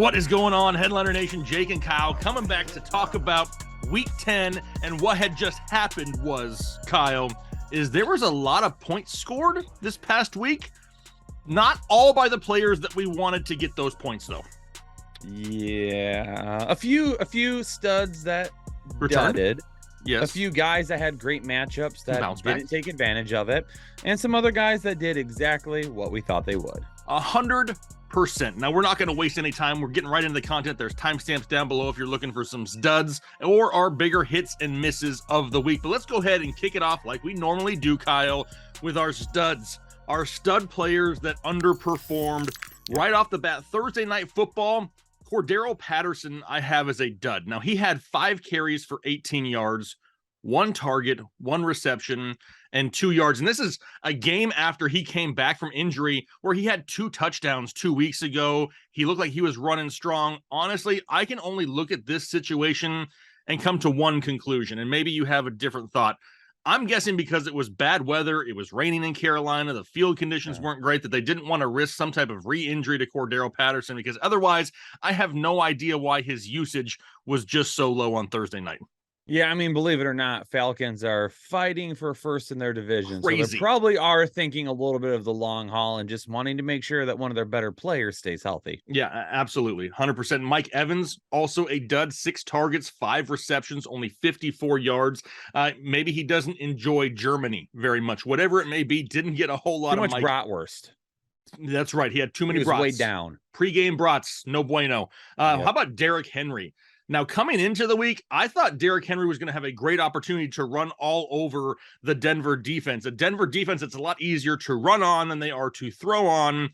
What is going on, Headliner Nation? Jake and Kyle coming back to talk about Week 10, and what had just happened was, Kyle, is there was a lot of points scored this past week. Not all by the players that we wanted to get those points, though. Yeah, a few studs that Returned. Yes. A few guys that had great matchups that didn't take advantage of it, and some other guys that did exactly what we thought they would. 100%. Now, we're not going to waste any time. We're getting right into the content. There's timestamps down below if you're looking for some studs or our bigger hits and misses of the week. But let's go ahead and kick it off like we normally do, Kyle, with our studs. Our stud players that underperformed right off the bat. Thursday Night Football, Cordarrelle Patterson I have as a dud. Now, he had 5 carries for 18 yards, 1 target, 1 reception, and 2 yards. And this is a game after he came back from injury where he had 2 touchdowns 2 weeks ago. He looked like he was running strong. Honestly, I can only look at this situation and come to one conclusion, and maybe you have a different thought. I'm guessing because it was bad weather, it was raining in Carolina, the field conditions weren't great, that they didn't want to risk some type of re-injury to Cordarrelle Patterson, because otherwise I have no idea why his usage was just so low on Thursday night. Yeah, I mean, believe it or not, Falcons are fighting for first in their division. Crazy. So they probably are thinking a little bit of the long haul and just wanting to make sure that one of their better players stays healthy. Yeah, absolutely. 100%. Mike Evans, also a dud, 6 targets, 5 receptions, only 54 yards. Maybe he doesn't enjoy Germany very much. Whatever it may be, didn't get a whole lot Too of much bratwurst. That's right. He had too many brats. Way down. Pre-game brats, no bueno. How about Derrick Henry? Now, coming into the week, I thought Derrick Henry was going to have a great opportunity to run all over the Denver defense. A Denver defense that's a lot easier to run on than they are to throw on.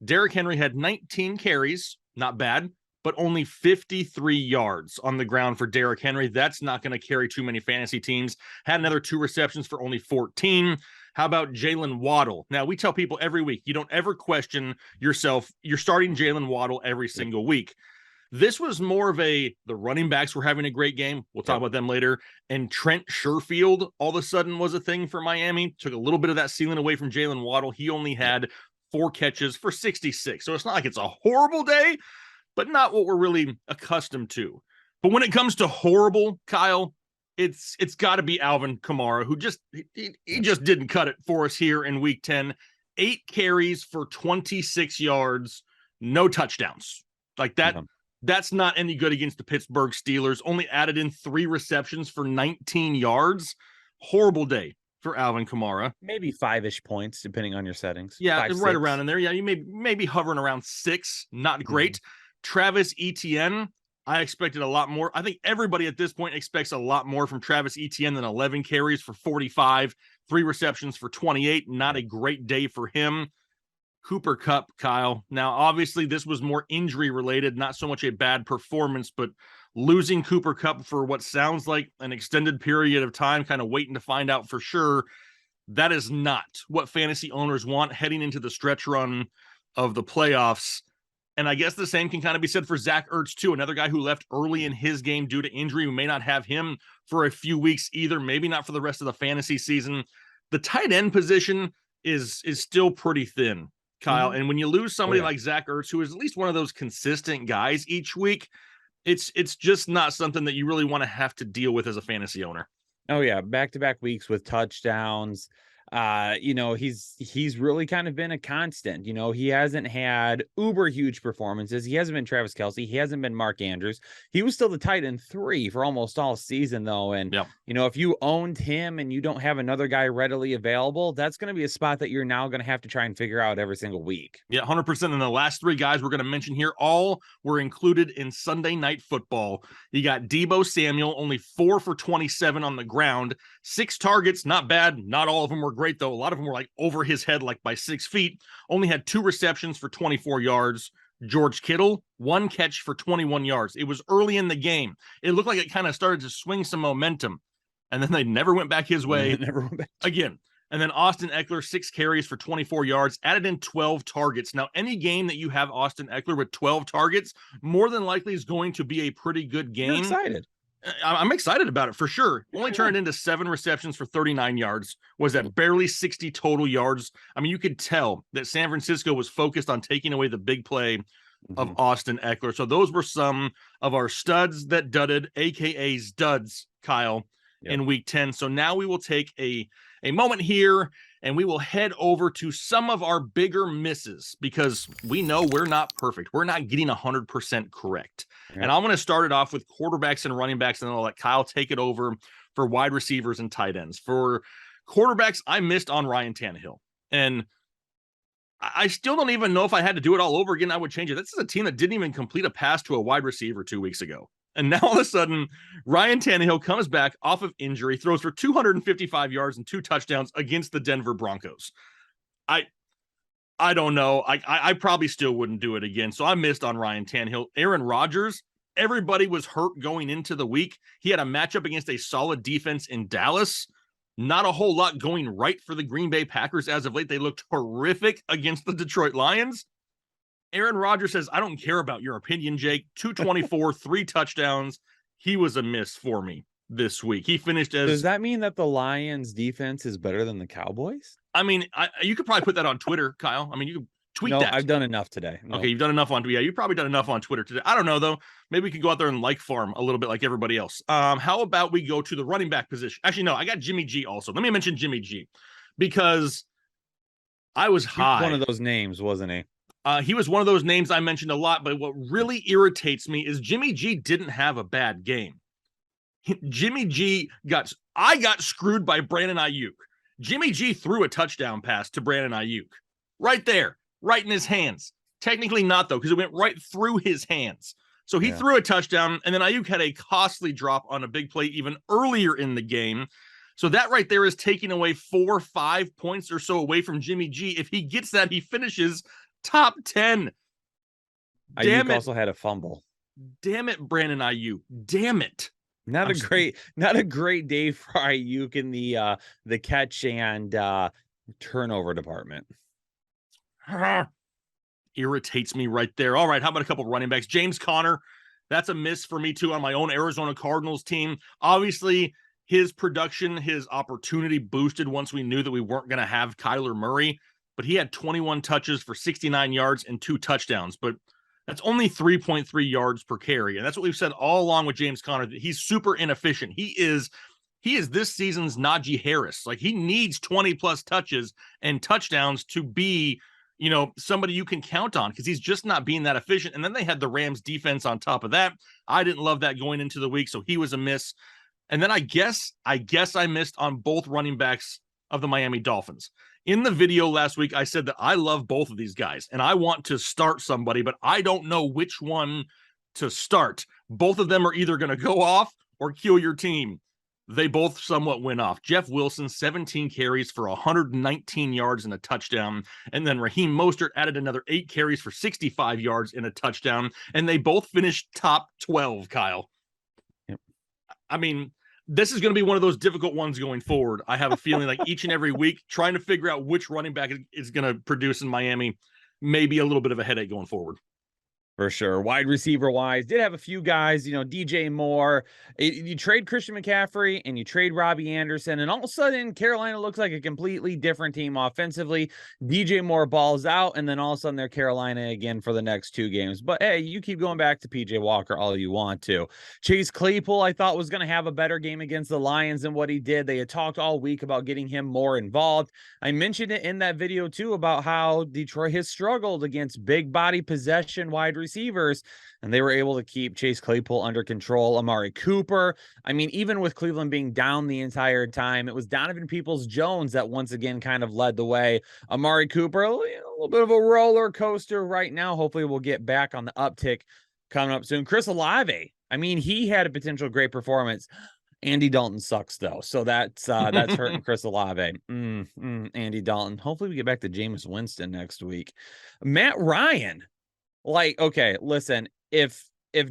Derrick Henry had 19 carries, not bad, but only 53 yards on the ground for Derrick Henry. That's not going to carry too many fantasy teams. Had another 2 receptions for only 14. How about Jalen Waddle? Now, we tell people every week, you don't ever question yourself. You're starting Jalen Waddle every single week. This was more of the running backs were having a great game. We'll talk about them later. And Trent Sherfield all of a sudden was a thing for Miami. Took a little bit of that ceiling away from Jalen Waddle. He only had 4 catches for 66. So it's not like it's a horrible day, but not what we're really accustomed to. But when it comes to horrible, Kyle, it's got to be Alvin Kamara, who he just didn't cut it for us here in Week 10. 8 carries for 26 yards, no touchdowns. Like that. That's not any good against the Pittsburgh Steelers. Only added in 3 receptions for 19 yards. Horrible day for Alvin Kamara. Maybe 5-ish points, depending on your settings. Yeah, 5, right 6. around in there. Yeah, you may be hovering around 6. Not great. Travis Etienne, I expected a lot more. I think everybody at this point expects a lot more from Travis Etienne than 11 carries for 45, 3 receptions for 28. Not a great day for him. Cooper Kupp, Kyle. Now, obviously, this was more injury related, not so much a bad performance, but losing Cooper Kupp for what sounds like an extended period of time, kind of waiting to find out for sure, that is not what fantasy owners want heading into the stretch run of the playoffs. And I guess the same can kind of be said for Zach Ertz, too, another guy who left early in his game due to injury. We may not have him for a few weeks either, maybe not for the rest of the fantasy season. The tight end position is still pretty thin, Kyle. And when you lose somebody like Zach Ertz, who is at least one of those consistent guys each week, it's just not something that you really want to have to deal with as a fantasy owner. Oh yeah, back-to-back weeks with touchdowns. He's really kind of been a constant. He hasn't had uber huge performances. He hasn't been Travis Kelce. He hasn't been Mark Andrews. He was still the tight end 3 for almost all season, though. And, if you owned him and you don't have another guy readily available, that's going to be a spot that you're now going to have to try and figure out every single week. Yeah, 100%. And the last 3 guys we're going to mention here, all were included in Sunday Night Football. You got Deebo Samuel, only 4 for 27 on the ground, 6 targets, not bad. Not all of them were great, though. A lot of them were like over his head, like by 6 feet. Only had 2 receptions for 24 yards. George Kittle, 1 catch for 21 yards. It was early in the game. It looked like it kind of started to swing some momentum, and then they never went back his way again. And then Austin Eckler, 6 carries for 24 yards, added in 12 targets. Now, any game that you have Austin Eckler with 12 targets, more than likely is going to be a pretty good game. You're excited. I'm excited about it for sure. Only turned into 7 receptions for 39 yards. Was at barely 60 total yards. I mean, you could tell that San Francisco was focused on taking away the big play of Austin Eckler. So those were some of our studs that dudded, aka Sduds, Kyle, in week 10. So now we will take a moment here and we will head over to some of our bigger misses because we know we're not perfect. We're not getting 100% correct. And I'm going to start it off with quarterbacks and running backs, and then I'll let Kyle take it over for wide receivers and tight ends. For quarterbacks, I missed on Ryan Tannehill. And I still don't even know if I had to do it all over again, I would change it. This is a team that didn't even complete a pass to a wide receiver 2 weeks ago. And now all of a sudden, Ryan Tannehill comes back off of injury, throws for 255 yards and 2 touchdowns against the Denver Broncos. I don't know. I probably still wouldn't do it again. So I missed on Ryan Tannehill. Aaron Rodgers, everybody was hurt going into the week. He had a matchup against a solid defense in Dallas. Not a whole lot going right for the Green Bay Packers as of late. They looked horrific against the Detroit Lions. Aaron Rodgers says, I don't care about your opinion, Jake. 224, 3 touchdowns. He was a miss for me this week. He finished as... Does that mean that the Lions defense is better than the Cowboys? I mean, you could probably put that on Twitter, Kyle. I mean, you could tweet that. No, I've done enough today. No. Okay, you've done enough on... Yeah, you've probably done enough on Twitter today. I don't know, though. Maybe we could go out there and like farm a little bit like everybody else. How about we go to the running back position? Actually, no, I got Jimmy G also. Let me mention Jimmy G because I was high. One of those names, wasn't he? He was one of those names I mentioned a lot, but what really irritates me is Jimmy G didn't have a bad game. Jimmy G got screwed by Brandon Ayuk. Jimmy G threw a touchdown pass to Brandon Ayuk. Right there, right in his hands. Technically not, though, because it went right through his hands. So he threw a touchdown, and then Ayuk had a costly drop on a big play even earlier in the game. So that right there is taking away 4 or 5 points or so away from Jimmy G. If he gets that, he finishes top 10. Ayuk also had a fumble. Damn it, Brandon Ayuk. Damn it. Not a great day for Ayuk in the catch and turnover department. Irritates me right there. All right, how about a couple of running backs? James Conner, that's a miss for me too on my own Arizona Cardinals team. Obviously, his production, his opportunity boosted once we knew that we weren't going to have Kyler Murray, but he had 21 touches for 69 yards and 2 touchdowns. But that's only 3.3 yards per carry. And that's what we've said all along with James Conner. He's super inefficient. He is this season's Najee Harris. Like, he needs 20 plus touches and touchdowns to be, somebody you can count on because he's just not being that efficient. And then they had the Rams defense on top of that. I didn't love that going into the week. So he was a miss. And then I guess I missed on both running backs of the Miami Dolphins. In the video last week, I said that I love both of these guys and I want to start somebody, but I don't know which one to start. Both of them are either going to go off or kill your team. They both somewhat went off. Jeff Wilson, 17 carries for 119 yards and a touchdown. And then Raheem Mostert added another 8 carries for 65 yards and a touchdown. And they both finished top 12, Kyle. Yep. I mean, this is going to be one of those difficult ones going forward. I have a feeling like each and every week, trying to figure out which running back is going to produce in Miami, maybe a little bit of a headache going forward. For sure. Wide receiver wise, did have a few guys, DJ Moore. You trade Christian McCaffrey and you trade Robbie Anderson, and all of a sudden Carolina looks like a completely different team offensively. DJ Moore balls out, and then all of a sudden they're Carolina again for the next 2 games. But hey, you keep going back to PJ Walker all you want to. Chase Claypool, I thought, was going to have a better game against the Lions than what he did. They had talked all week about getting him more involved. I mentioned it in that video too about how Detroit has struggled against big body possession wide receivers, and they were able to keep Chase Claypool under control. Amari Cooper, I mean, even with Cleveland being down the entire time, it was Donovan Peoples-Jones that once again kind of led the way. Amari Cooper, a little bit of a roller coaster right now. Hopefully we'll get back on the uptick coming up soon. Chris Olave, I mean, he had a potential great performance. Andy Dalton sucks though, so that's hurting Chris Olave. Andy Dalton. Hopefully we get back to Jameis Winston next week. Matt Ryan. Like, okay, listen, if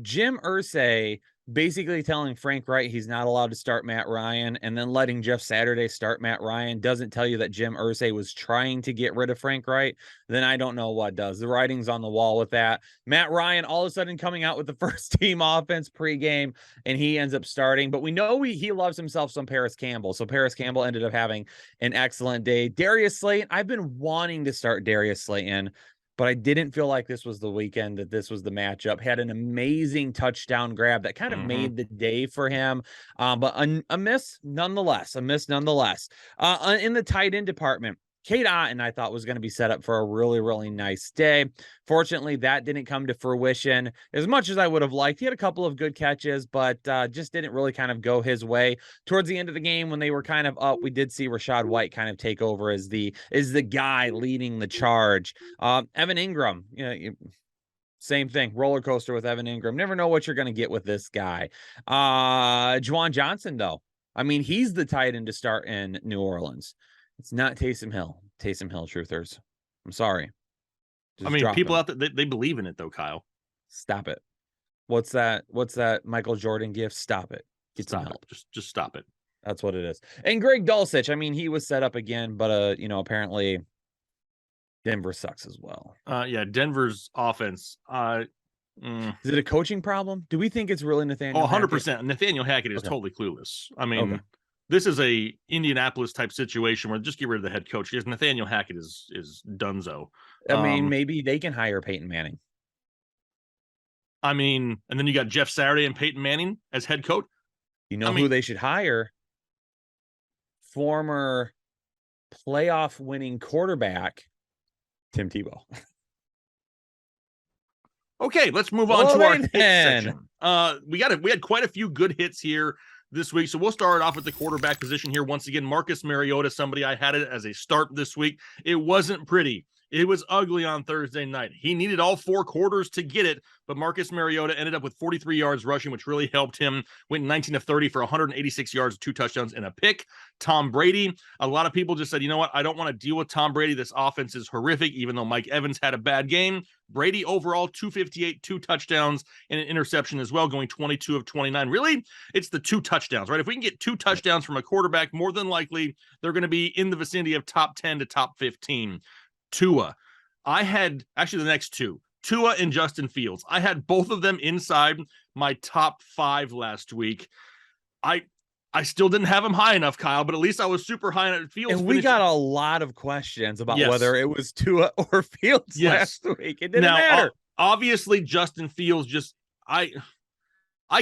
Jim Irsay basically telling Frank Wright he's not allowed to start Matt Ryan and then letting Jeff Saturday start Matt Ryan doesn't tell you that Jim Irsay was trying to get rid of Frank Wright, then I don't know what does. The writing's on the wall with that. Matt Ryan all of a sudden coming out with the first team offense pregame, and he ends up starting. But we know he loves himself some Paris Campbell. So Paris Campbell ended up having an excellent day. Darius Slayton, I've been wanting to start Darius Slayton but I didn't feel like this was the weekend, that this was the matchup. Had an amazing touchdown grab that kind of made the day for him. But a miss nonetheless. In the tight end department, Cade Otton, I thought, was going to be set up for a really, really nice day. Fortunately, that didn't come to fruition as much as I would have liked. He had a couple of good catches, but just didn't really kind of go his way. Towards the end of the game, when they were kind of up, we did see Rashad White kind of take over as the guy leading the charge. Evan Ingram, same thing, roller coaster with Evan Ingram. Never know what you're going to get with this guy. Juwan Johnson, though, I mean, he's the tight end to start in New Orleans. It's not Taysom Hill. Truthers. I'm sorry. People out there, they believe in it, though, Kyle. Stop it. What's that Michael Jordan gift? Stop it. Get some help. Just stop it. That's what it is. And Greg Dulcich, I mean, he was set up again, but apparently Denver sucks as well. Yeah, Denver's offense. Is it a coaching problem? Do we think it's really Nathaniel? 100%. Nathaniel Hackett is totally clueless. I mean, this is a Indianapolis type situation where just get rid of the head coach, because Nathaniel Hackett is donezo. I mean, maybe they can hire Peyton Manning. I mean, and then you got Jeff Saturday and Peyton Manning as head coach. Who they should hire? Former playoff winning quarterback Tim Tebow. Okay, let's move on to our hit section. We had quite a few good hits here this week, so we'll start off with the quarterback position here. Once again, Marcus Mariota, somebody I had it as a start this week. It wasn't pretty. It was ugly on Thursday night. He needed all 4 quarters to get it, but Marcus Mariota ended up with 43 yards rushing, which really helped him. Went 19 of 30 for 186 yards, 2 touchdowns, and a pick. Tom Brady, a lot of people just said, you know what? I don't want to deal with Tom Brady. This offense is horrific, even though Mike Evans had a bad game. Brady overall, 258, 2 touchdowns, and an interception as well, going 22 of 29. Really, it's the 2 touchdowns, right? If we can get 2 touchdowns from a quarterback, more than likely, they're going to be in the vicinity of top 10 to top 15. Tua. I had actually the next 2. Tua and Justin Fields. I had both of them inside my top 5 last week. I still didn't have them high enough, Kyle, but at least I was super high on Fields. And we got a lot of questions about whether it was Tua or Fields last week. It didn't matter. Obviously, Justin Fields just I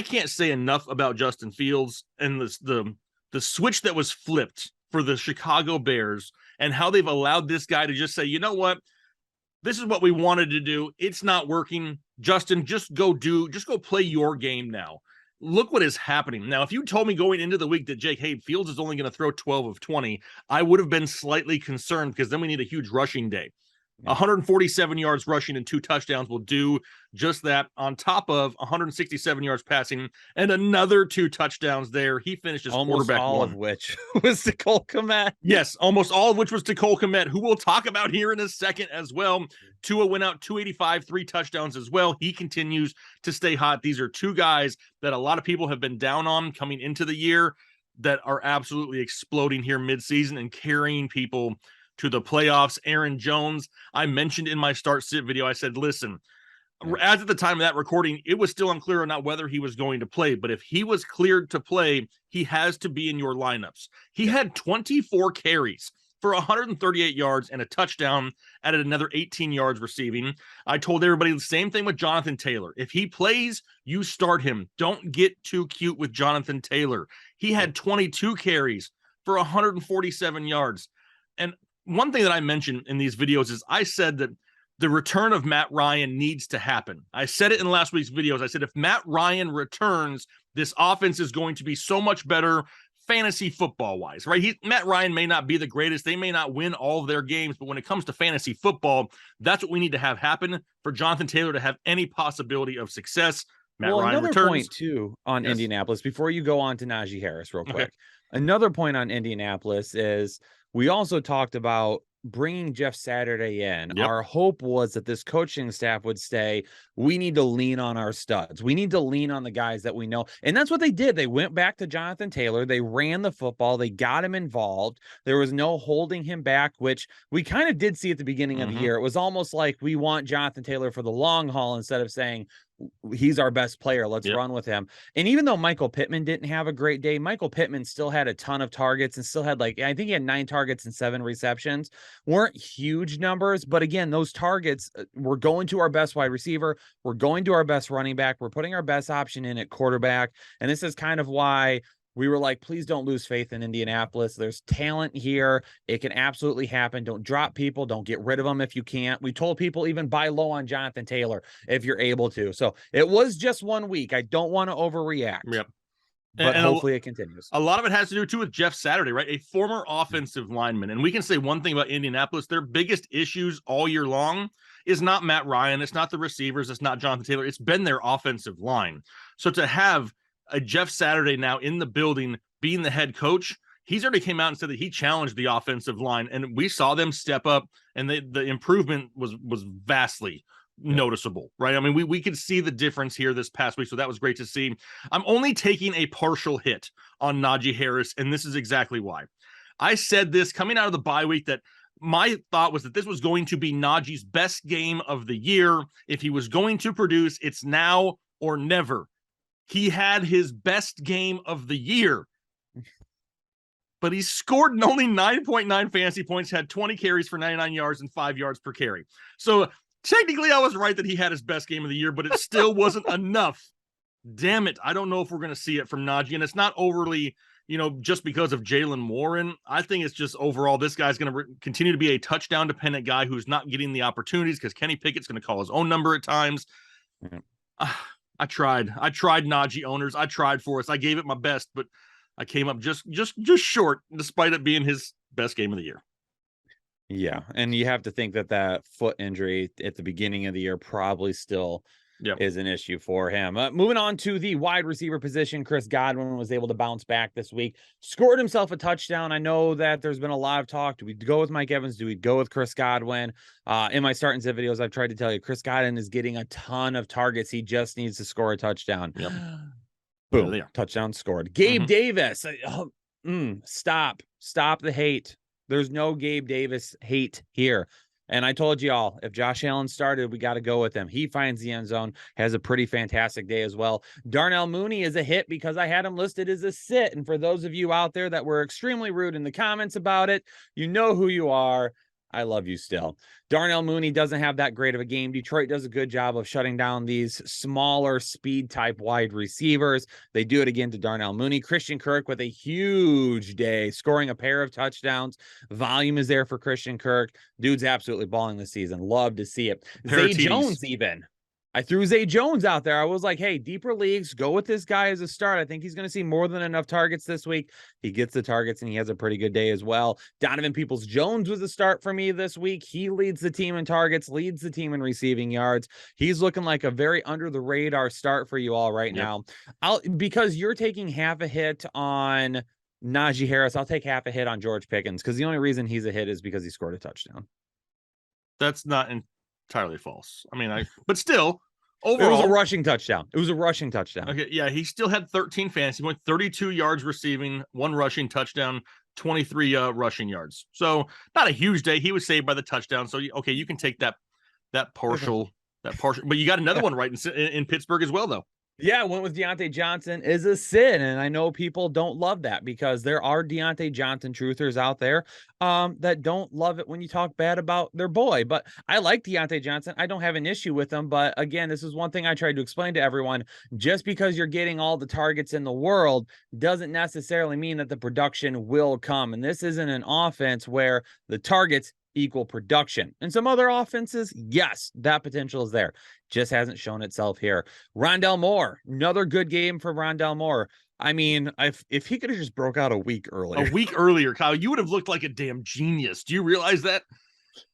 can't say enough about Justin Fields and the switch that was flipped for the Chicago Bears and how they've allowed this guy to just say, you know what? This is what we wanted to do. It's not working. Justin, just go play your game now. Look what is happening. Now, if you told me going into the week that Fields is only going to throw 12 of 20, I would have been slightly concerned, because then we need a huge rushing day. 147 yards rushing and 2 touchdowns will do just that, on top of 167 yards passing and another 2 touchdowns there. He finished as quarterback all 1. of which was to Cole Kmet. Yes, almost all of which was to Cole Kmet, who we'll talk about here in a second as well. Tua went out 285, 3 touchdowns as well. He continues to stay hot. These are 2 guys that a lot of people have been down on coming into the year that are absolutely exploding here midseason and carrying people to the playoffs. Aaron Jones, I mentioned in my start sit video, I said, listen, as at the time of that recording, it was still unclear on not whether he was going to play, but if he was cleared to play, he has to be in your lineups. He had 24 carries for 138 yards and a touchdown, added another 18 yards receiving. I told everybody the same thing with Jonathan Taylor. If he plays, you start him. Don't get too cute with Jonathan Taylor. He had 22 carries for 147 yards. And one thing that I mentioned in these videos is I said that the return of Matt Ryan needs to happen. I said it in last week's videos. I said, if Matt Ryan returns, this offense is going to be so much better fantasy football wise, right? Matt Ryan may not be the greatest. They may not win all of their games, but when it comes to fantasy football, that's what we need to have happen for Jonathan Taylor to have any possibility of success. Matt Ryan another returns. Point too on Indianapolis, before you go on to Najee Harris real quick. Another point on Indianapolis is we also talked about bringing Jeff Saturday in. Our hope was that this coaching staff would say, we need to lean on our studs. We need to lean on the guys that we know. And that's what they did. They went back to Jonathan Taylor. They ran the football. They got him involved. There was no holding him back, which we kind of did see at the beginning of the year. It was almost like we want Jonathan Taylor for the long haul instead of saying, he's our best player. Let's run with him. And even though Michael Pittman didn't have a great day, Michael Pittman still had a ton of targets and still had I think he had 9 targets and 7 receptions. Weren't huge numbers, but again, those targets were going to our best wide receiver. We're going to our best running back. We're putting our best option in at quarterback. And this is kind of why we were like, please don't lose faith in Indianapolis. There's talent here. It can absolutely happen. Don't drop people. Don't get rid of them if you can't. We told people even buy low on Jonathan Taylor if you're able to. So it was just 1 week. I don't want to overreact. Yep. But hopefully it continues. A lot of it has to do, too, with Jeff Saturday, right? A former offensive lineman. And we can say one thing about Indianapolis. Their biggest issues all year long is not Matt Ryan. It's not the receivers. It's not Jonathan Taylor. It's been their offensive line. So to have a Jeff Saturday now in the building being the head coach, he's already came out and said that he challenged the offensive line, and we saw them step up, and the improvement was vastly noticeable, right? I mean, we could see the difference here this past week, so that was great to see. I'm only taking a partial hit on Najee Harris, and this is exactly why. I said this coming out of the bye week that my thought was that this was going to be Najee's best game of the year. If he was going to produce, it's now or never. He had his best game of the year, but he scored only 9.9 fantasy points, had 20 carries for 99 yards and 5 yards per carry. So technically I was right that he had his best game of the year, but it still wasn't enough. Damn it. I don't know if we're going to see it from Najee, and it's not overly, just because of Jalen Warren. I think it's just overall, this guy's going to continue to be a touchdown dependent guy who's not getting the opportunities because Kenny Pickett's going to call his own number at times. I tried Najee owners. I tried for us. I gave it my best, but I came up just short, despite it being his best game of the year. Yeah. And you have to think that foot injury at the beginning of the year probably still is an issue for him. Moving on to the wide receiver position, Chris Godwin was able to bounce back this week, scored himself a touchdown. I know that there's been a lot of talk. Do we go with Mike Evans? Do we go with Chris Godwin? In my start and sit videos, I've tried to tell you, Chris Godwin is getting a ton of targets. He just needs to score a touchdown. Yep. Boom. Touchdown scored. Gabe Davis. Stop the hate. There's no Gabe Davis hate here. And I told y'all, if Josh Allen started, we got to go with him. He finds the end zone, has a pretty fantastic day as well. Darnell Mooney is a hit because I had him listed as a sit. And for those of you out there that were extremely rude in the comments about it, you know who you are. I love you still. Darnell Mooney doesn't have that great of a game. Detroit does a good job of shutting down these smaller speed type wide receivers. They do it again to Darnell Mooney. Christian Kirk with a huge day, scoring a pair of touchdowns. Volume is there for Christian Kirk. Dude's absolutely balling this season. Love to see it. Zay Jones even. I threw Zay Jones out there. I was like, hey, deeper leagues, go with this guy as a start. I think he's going to see more than enough targets this week. He gets the targets, and he has a pretty good day as well. Donovan Peoples-Jones was a start for me this week. He leads the team in targets, leads the team in receiving yards. He's looking like a very under-the-radar start for you all right now. Because you're taking half a hit on Najee Harris, I'll take half a hit on George Pickens, because the only reason he's a hit is because he scored a touchdown. That's not entirely false. I mean, but still, overall, it was a rushing touchdown. Okay, yeah, he still had 13 fantasy points, 32 yards receiving, 1 rushing touchdown, 23 rushing yards. So not a huge day. He was saved by the touchdown. So okay, you can take that partial, but you got another one right in Pittsburgh as well, though. Yeah, went with Deontay Johnson is a sit, and I know people don't love that because there are Deontay Johnson truthers out there that don't love it when you talk bad about their boy. But I like Deontay Johnson. I don't have an issue with him. But again, this is one thing I tried to explain to everyone. Just because you're getting all the targets in the world doesn't necessarily mean that the production will come. And this isn't an offense where the targets equal production. And some other offenses, yes, that potential is there. Just hasn't shown itself here. Rondell Moore, another good game for Rondell Moore. I mean, if he could have just broke out a week earlier, Kyle, you would have looked like a damn genius. Do you realize that?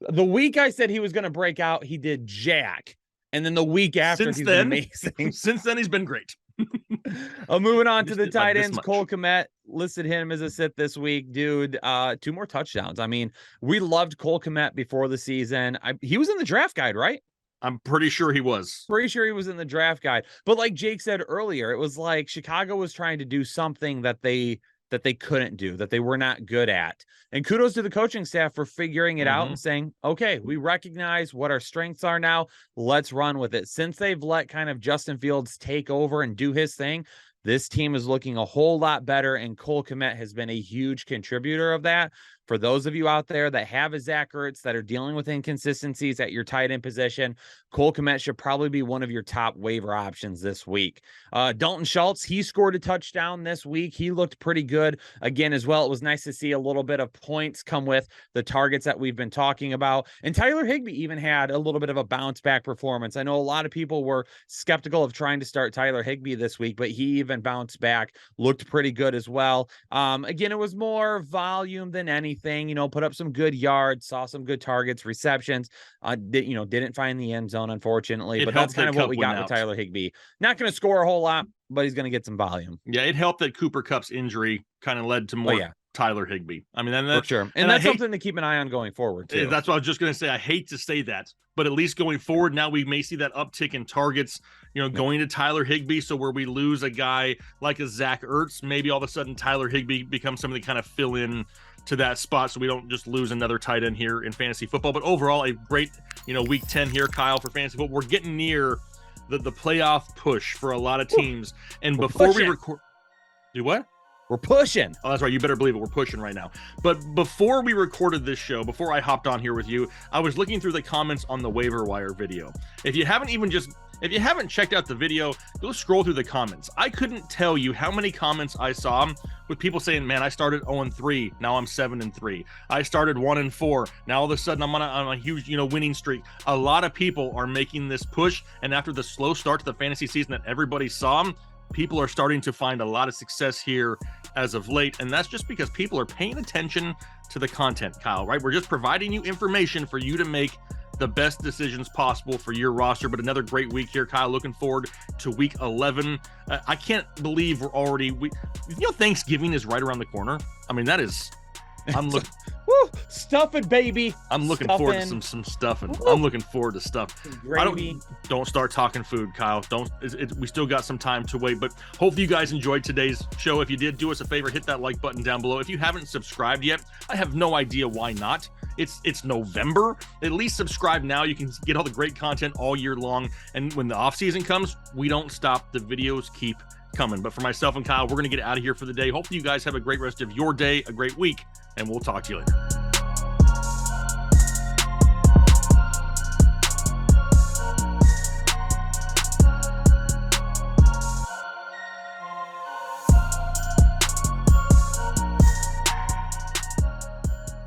The week I said he was going to break out, he did jack. And then the week after, he's been amazing. Since then, he's been great. Moving on to the tight ends, Cole Kmet listed him as a sit this week. Dude, 2 more touchdowns. I mean, we loved Cole Kmet before the season. He was in the draft guide, right? I'm pretty sure he was. Pretty sure he was in the draft guide. But like Jake said earlier, it was like Chicago was trying to do something that they that they couldn't do, that they were not good at. And kudos to the coaching staff for figuring it out and saying, okay, we recognize what our strengths are now. Let's run with it. Since they've let kind of Justin Fields take over and do his thing, this team is looking a whole lot better, and Cole Kmet has been a huge contributor of that. For those of you out there that have a Zach Ertz that are dealing with inconsistencies at your tight end position, Cole Kmet should probably be one of your top waiver options this week. Dalton Schultz, he scored a touchdown this week. He looked pretty good again as well. It was nice to see a little bit of points come with the targets that we've been talking about. And Tyler Higbee even had a little bit of a bounce back performance. I know a lot of people were skeptical of trying to start Tyler Higbee this week, but he even bounced back, looked pretty good as well. Again, it was more volume than anything. Put up some good yards, saw some good targets, receptions. Didn't find the end zone, unfortunately, but that's kind of what we got with Tyler Higbee. Not going to score a whole lot, but he's going to get some volume. Yeah, it helped that Cooper Kupp's injury kind of led to more Tyler Higbee. I mean, for sure. And that's something to keep an eye on going forward, too. That's what I was just going to say. I hate to say that, but at least going forward, now we may see that uptick in targets, going to Tyler Higbee. So where we lose a guy like a Zach Ertz, maybe all of a sudden Tyler Higbee becomes something to kind of fill in to that spot, so we don't just lose another tight end here in fantasy football. But overall, a great, week 10 here, Kyle, for fantasy football. We're getting near the playoff push for a lot of teams. And before we record, do what? We're pushing. Oh, that's right. You better believe it. We're pushing right now. But before we recorded this show, before I hopped on here with you, I was looking through the comments on the waiver wire video. If you haven't checked out the video, go scroll through the comments. I couldn't tell you how many comments I saw with people saying, man, I started 0-3. Now I'm 7-3. I started 1-4. Now all of a sudden I'm on a huge, winning streak. A lot of people are making this push. And after the slow start to the fantasy season that everybody saw, people are starting to find a lot of success here as of late, and that's just because people are paying attention to the content, Kyle, right? We're just providing you information for you to make the best decisions possible for your roster. But another great week here, Kyle. Looking forward to week 11. I can't believe we're already Thanksgiving is right around the corner. I mean, I'm looking Woo, stuffing, baby. I'm looking forward to some stuffing. Woo. I'm looking forward to stuff. Don't start talking food, Kyle. We still got some time to wait, but hopefully you guys enjoyed today's show. If you did, do us a favor, hit that like button down below. If you haven't subscribed yet, I have no idea why not. It's November. At least subscribe now. You can get all the great content all year long. And when the off season comes, we don't stop. The videos keep coming. But for myself and Kyle, we're going to get out of here for the day. Hopefully you guys have a great rest of your day, a great week, and we'll talk to you later.